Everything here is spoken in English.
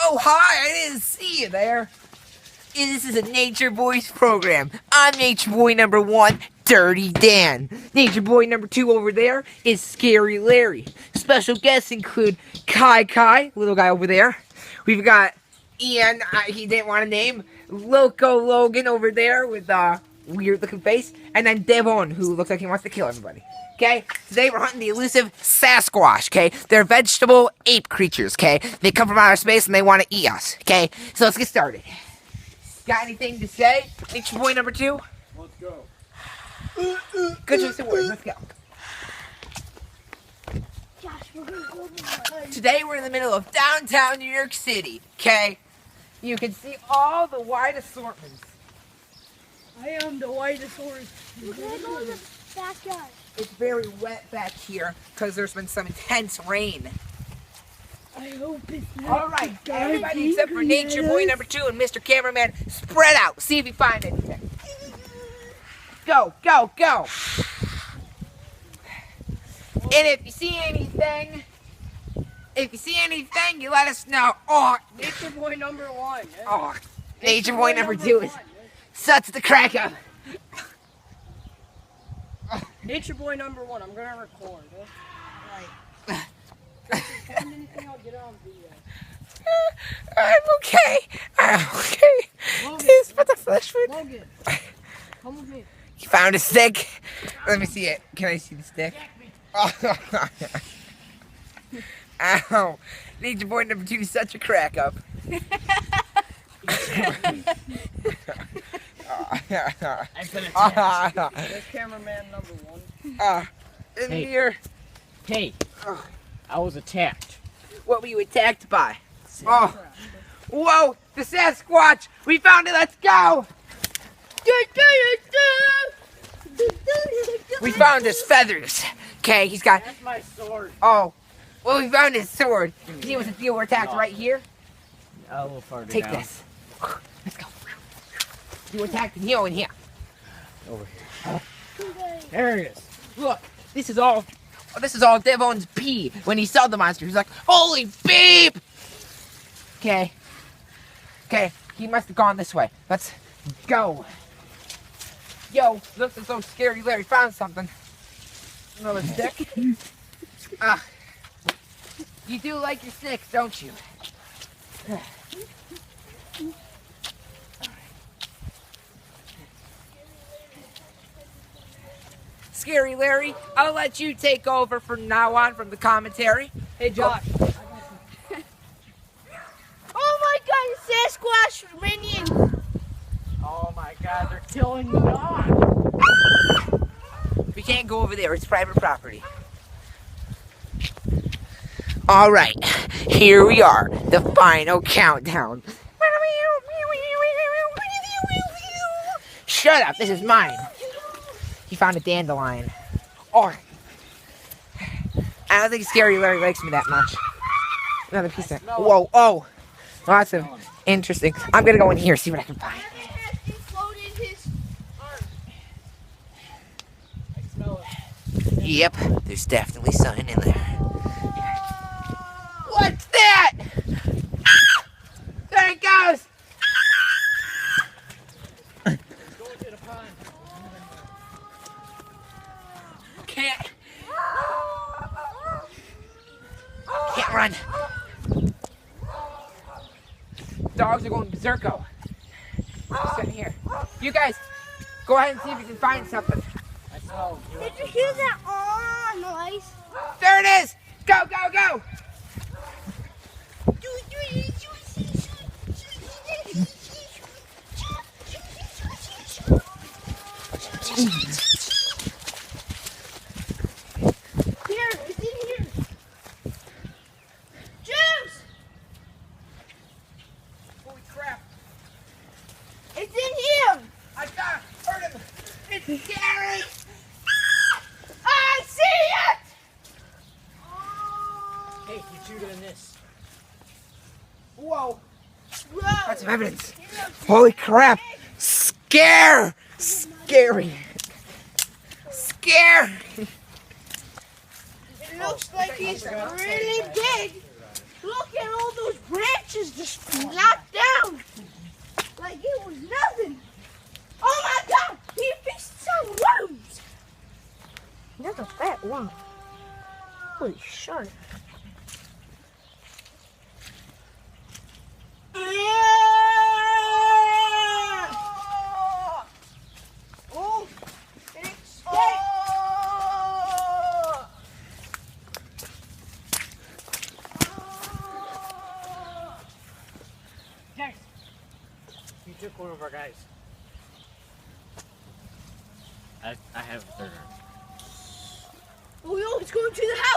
Oh, hi, I didn't see you there. This is a Nature Boys program. I'm Nature Boy number 1, Dirty Dan. Nature Boy number 2 over there is Scary Larry. Special guests include Kai, little guy over there. We've got Ian, he didn't want to name, Loco Logan over there with a weird looking face, and then Devon, who looks like he wants to kill everybody. Okay, today we're hunting the elusive Sasquash, okay? They're vegetable ape creatures, okay? They come from outer space and they want to eat us, okay? So let's get started. Got anything to say? Nature Boy number 2? Let's go. Good choice of words, let's go. Josh, we're gonna go Today we're in the middle of downtown New York City, okay? You can see all the wide assortments. I am the whitest horse. We're gonna go in the backyard. It's very wet back here because there's been some intense rain. I hope it's not. All right, everybody except for Nature Boy number 2 and Mr. Cameraman, spread out. See if you find anything. Go, go, go. And if you see anything, you let us know. Oh, Nature Boy number 1. Yeah. oh, Nature Boy number 2 is such the crack up. Nature Boy number 1. I'm gonna record. Right. Find anything, I'll get it on video. I'm okay. This but the flesh food. Logan, come with me. You found a stick? Let me see it. Can I see the stick? Ow. Nature Boy number 2 is such a crack up. There's cameraman number 1. In Hey. here. Hey, I was attacked. What were you attacked by? Oh. Whoa, the Sasquatch! We found it, let's go! We found his feathers. Okay, he's got, That's my sword. oh. Well, we found his sword. You were attacked right here? A little farther Take down. this. Let's go. You attacked Neo in here. Over here. There it is. Look, this is all Devon's pee. When he saw the monster, he was like, holy beep! Okay. Okay, he must have gone this way. Let's go. Yo, looks as though Scary Larry found something. Another stick. You do like your sticks, don't you? Scary Larry, I'll let you take over from now on from the commentary. Hey, Josh. Oh my God, Sasquash minion! Oh my god, they're killing the dog. We can't go over there, it's private property. Alright, here we are, the final countdown. Shut up, this is mine. He found a dandelion. Oh. I don't think Scary Larry likes me that much. Another piece of. Whoa, oh. Lots of interesting. I'm gonna go in here, see what I can find. He floated his arm. I smell it. Yep, there's definitely something in there. What's that? Ah! There it goes! Let's go into the pond. Can't run. Dogs are going berserko. Just in here. You guys, go ahead and see if you can find something. I smell it. Did you hear that noise? There it is! Go, go, go! Here, it's in here. Juice! Holy crap! It's in here! I got it! Heard him! It's scary! I see it! Hey, you two doing this. Whoa! Whoa! That's some evidence. Holy crap! Scary! Scary! It looks like he's really big. Look at all those branches just that one. Holy shit. Oh, it's Jax! You took one of our guys. I have a third arm. Oh, no, it's going to the house.